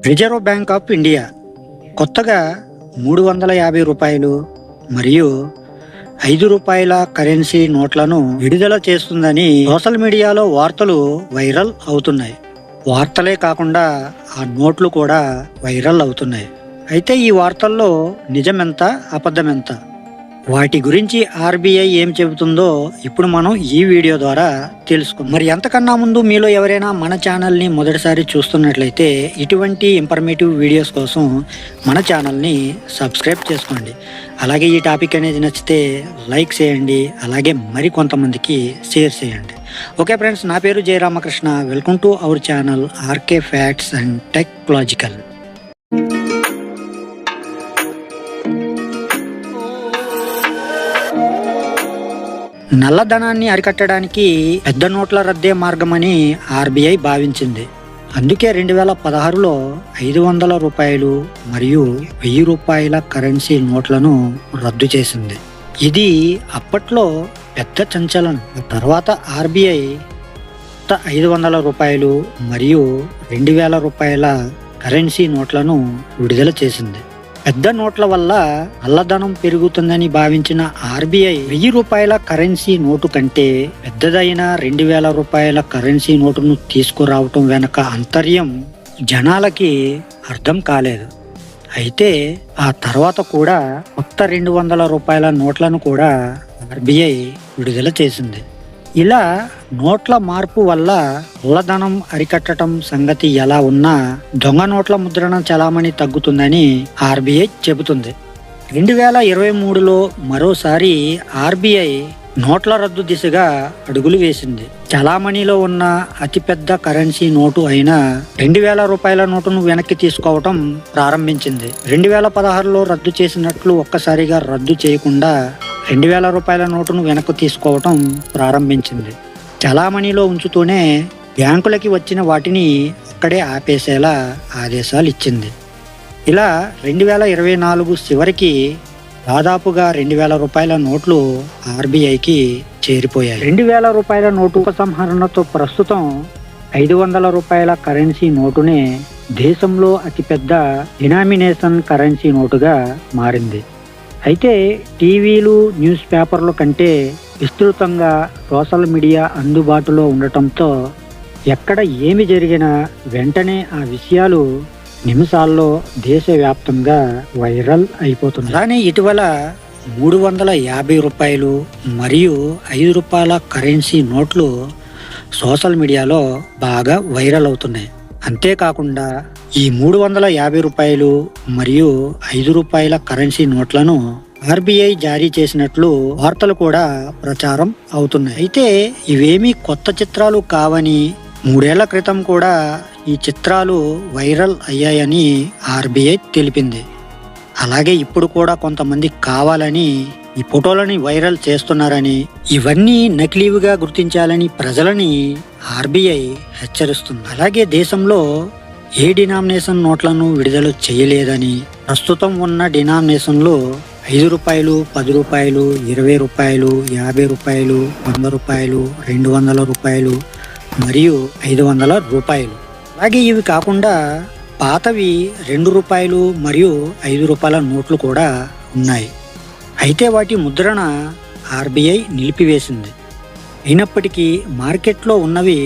Reserve bank of India కొత్తగా 350 రూపాయలు మరియు 5 రూపాయల కరెన్సీ నోట్లను విడుదల చేస్తుందని సోషల్ మీడియాలో వార్తలు వైరల్ అవుతున్నాయి. వార్తలే కాకుండా ఆ నోట్లు కూడా వైరల్ అవుతున్నాయి. అయితే ఈ వార్తల్లో నిజమెంత అబద్ధమెంత, వాటి గురించి ఆర్బీఐ ఏం చెబుతుందో ఇప్పుడు మనం ఈ వీడియో ద్వారా తెలుసుకుందాం. మరి ఎంతకన్నా ముందు మీలో ఎవరైనా మన ఛానల్ని మొదటిసారి చూస్తున్నట్లయితే ఇటువంటి ఇన్ఫర్మేటివ్ వీడియోస్ కోసం మన ఛానల్ని సబ్స్క్రైబ్ చేసుకోండి. అలాగే ఈ టాపిక్ అనేది నచ్చితే లైక్ చేయండి, అలాగే మరి కొంతమందికి షేర్ చేయండి. ఓకే ఫ్రెండ్స్, నా పేరు Jayaramakrishna. Welcome to our channel RK facts and technological. నల్లధనాన్ని అరికట్టడానికి పెద్ద నోట్ల రద్దే మార్గమని ఆర్బీఐ భావించింది. అందుకే 2016లో 500 రూపాయలు మరియు 1000 రూపాయల కరెన్సీ నోట్లను రద్దు చేసింది. ఇది అప్పట్లో పెద్ద సంచలనం. తర్వాత ఆర్బీఐ 500 రూపాయలు మరియు 2000 రూపాయల కరెన్సీ నోట్లను విడుదల చేసింది. పెద్ద నోట్ల వల్ల నల్లధనం పెరుగుతుందని భావించిన ఆర్బీఐ 1000 రూపాయల కరెన్సీ నోటు కంటే పెద్దదైన 2000 రూపాయల కరెన్సీ నోటును తీసుకురావటం వెనక అంతర్యం జనాలకి అర్థం కాలేదు. అయితే ఆ తర్వాత కూడా కొత్త 200 రూపాయల నోట్లను కూడా ఆర్బీఐ విడుదల చేసింది. ఇలా నోట్ల మార్పు వల్ల నల్లధనం అరికట్టడం సంగతి ఎలా ఉన్నా దొంగ నోట్ల ముద్రణ చలామణి తగ్గుతుందని ఆర్బీఐ చెబుతుంది. 2023లో మరోసారి ఆర్బీఐ నోట్ల రద్దు దిశగా అడుగులు వేసింది. చలామణిలో ఉన్న అతిపెద్ద కరెన్సీ నోటు అయిన 2000 రూపాయల నోటును వెనక్కి తీసుకోవటం ప్రారంభించింది. 2016లో రద్దు చేసినట్లు ఒక్కసారిగా రద్దు చేయకుండా 2000 రూపాయల నోటును వెనక్కు తీసుకోవటం ప్రారంభించింది. చలామణిలో ఉంచుతూనే బ్యాంకులకి వచ్చిన వాటిని అక్కడే ఆపేసేలా ఆదేశాలు ఇచ్చింది. ఇలా 2024 చివరికి దాదాపుగా 2000 రూపాయల నోట్లు ఆర్బీఐకి చేరిపోయాయి. 2000 రూపాయల నోటు ఉపసంహరణతో ప్రస్తుతం 500 రూపాయల కరెన్సీ నోటునే దేశంలో అతిపెద్ద డినామినేషన్ కరెన్సీ నోటుగా మారింది. అయితే టీవీలు, న్యూస్ పేపర్ల కంటే విస్తృతంగా సోషల్ మీడియా అందుబాటులో ఉండటంతో ఎక్కడ ఏమి జరిగినా వెంటనే ఆ విషయాలు నిమిషాల్లో దేశవ్యాప్తంగా వైరల్ అయిపోతుంది. కానీ ఇటీవల 350 రూపాయలు మరియు 5 రూపాయల కరెన్సీ నోట్లు సోషల్ మీడియాలో బాగా వైరల్ అవుతున్నాయి. అంతేకాకుండా ఈ 350 రూపాయలు మరియు 5 రూపాయల కరెన్సీ నోట్లను ఆర్బీఐ జారీ చేసినట్లు వార్తలు కూడా ప్రచారం అవుతున్నాయి. అయితే ఇవేమీ కొత్త చిత్రాలు కావని, 3 ఏళ్ల క్రితం కూడా ఈ చిత్రాలు వైరల్ అయ్యాయని ఆర్బీఐ తెలిపింది. అలాగే ఇప్పుడు కూడా కొంతమంది కావాలని ఈ ఫోటోలని వైరల్ చేస్తున్నారని, ఇవన్నీ నకిలీవిగా గుర్తించాలని ప్రజలని ఆర్బీఐ హెచ్చరిస్తుంది. అలాగే దేశంలో ఏ డినామినేషన్ నోట్లను విడుదల చేయలేదని, ప్రస్తుతం ఉన్న డినామినేషన్లు 5 రూపాయలు, 10 రూపాయలు, 20 రూపాయలు, 50 రూపాయలు, 100 రూపాయలు, 200 రూపాయలు మరియు 500 రూపాయలు. అలాగే ఇవి కాకుండా పాతవి 2 రూపాయలు మరియు 5 రూపాయల నోట్లు కూడా ఉన్నాయి. అయితే వాటి ముద్రణ ఆర్బీఐ నిలిపివేసింది. అయినప్పటికీ మార్కెట్లో ఉన్నవి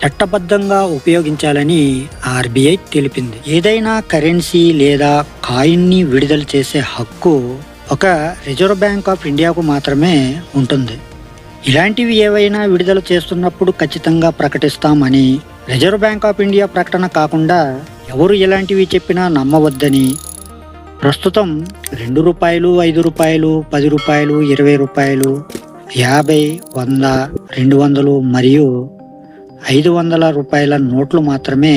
చట్టబద్ధంగా ఉపయోగించాలని ఆర్బీఐ తెలిపింది. ఏదైనా కరెన్సీ లేదా కాయిన్ని విడుదల చేసే హక్కు ఒక రిజర్వ్ బ్యాంక్ ఆఫ్ ఇండియాకు మాత్రమే ఉంటుంది. ఇలాంటివి ఏవైనా విడుదల చేస్తున్నప్పుడు ఖచ్చితంగా ప్రకటిస్తామని, రిజర్వ్ బ్యాంక్ ఆఫ్ ఇండియా ప్రకటన కాకుండా ఎవరు ఎలాంటివి చెప్పినా నమ్మవద్దని, ప్రస్తుతం 2 రూపాయలు, 5 రూపాయలు, 10 రూపాయలు, 20 రూపాయలు, 50, 100, 200 మరియు 500 రూపాయల నోట్లు మాత్రమే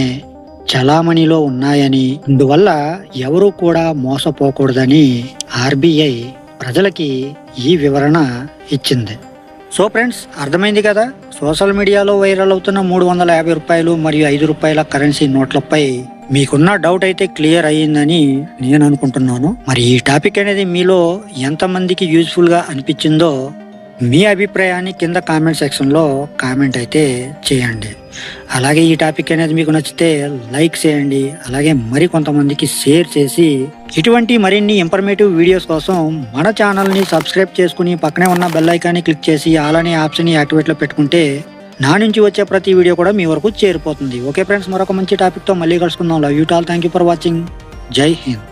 చలామణిలో ఉన్నాయని, అందువల్ల ఎవరూ కూడా మోసపోకూడదని ఆర్బీఐ ప్రజలకి ఈ వివరణ ఇచ్చింది. సో ఫ్రెండ్స్, అర్థమైంది కదా. సోషల్ మీడియాలో వైరల్ అవుతున్న 350 రూపాయలు మరియు 5 రూపాయల కరెన్సీ నోట్లపై మీకున్న డౌట్ అయితే క్లియర్ అయ్యిందని నేను అనుకుంటున్నాను. మరి ఈ టాపిక్ అనేది మీలో ఎంతమందికి యూజ్ఫుల్గా అనిపించిందో మీ అభిప్రాయాన్ని కింద కామెంట్ సెక్షన్లో కామెంట్ అయితే చేయండి. అలాగే ఈ టాపిక్ అనేది మీకు నచ్చితే లైక్ చేయండి. అలాగే మరి కొంతమందికి షేర్ చేసి ఇటువంటి మరిన్ని ఇన్ఫర్మేటివ్ వీడియోస్ కోసం మన ఛానల్ని సబ్స్క్రైబ్ చేసుకుని పక్కనే ఉన్న బెల్ ఐకాన్ని క్లిక్ చేసి అలానే ఆప్షన్ని యాక్టివేట్లో పెట్టుకుంటే నా నుంచి వచ్చే ప్రతి వీడియో కూడా మీ వరకు చేరిపోతుంది. ఓకే ఫ్రెండ్స్, మరొక మంచి టాపిక్తో మళ్ళీ కలుసుకుందాం. Love you all, thank you for watching. జై హింద్.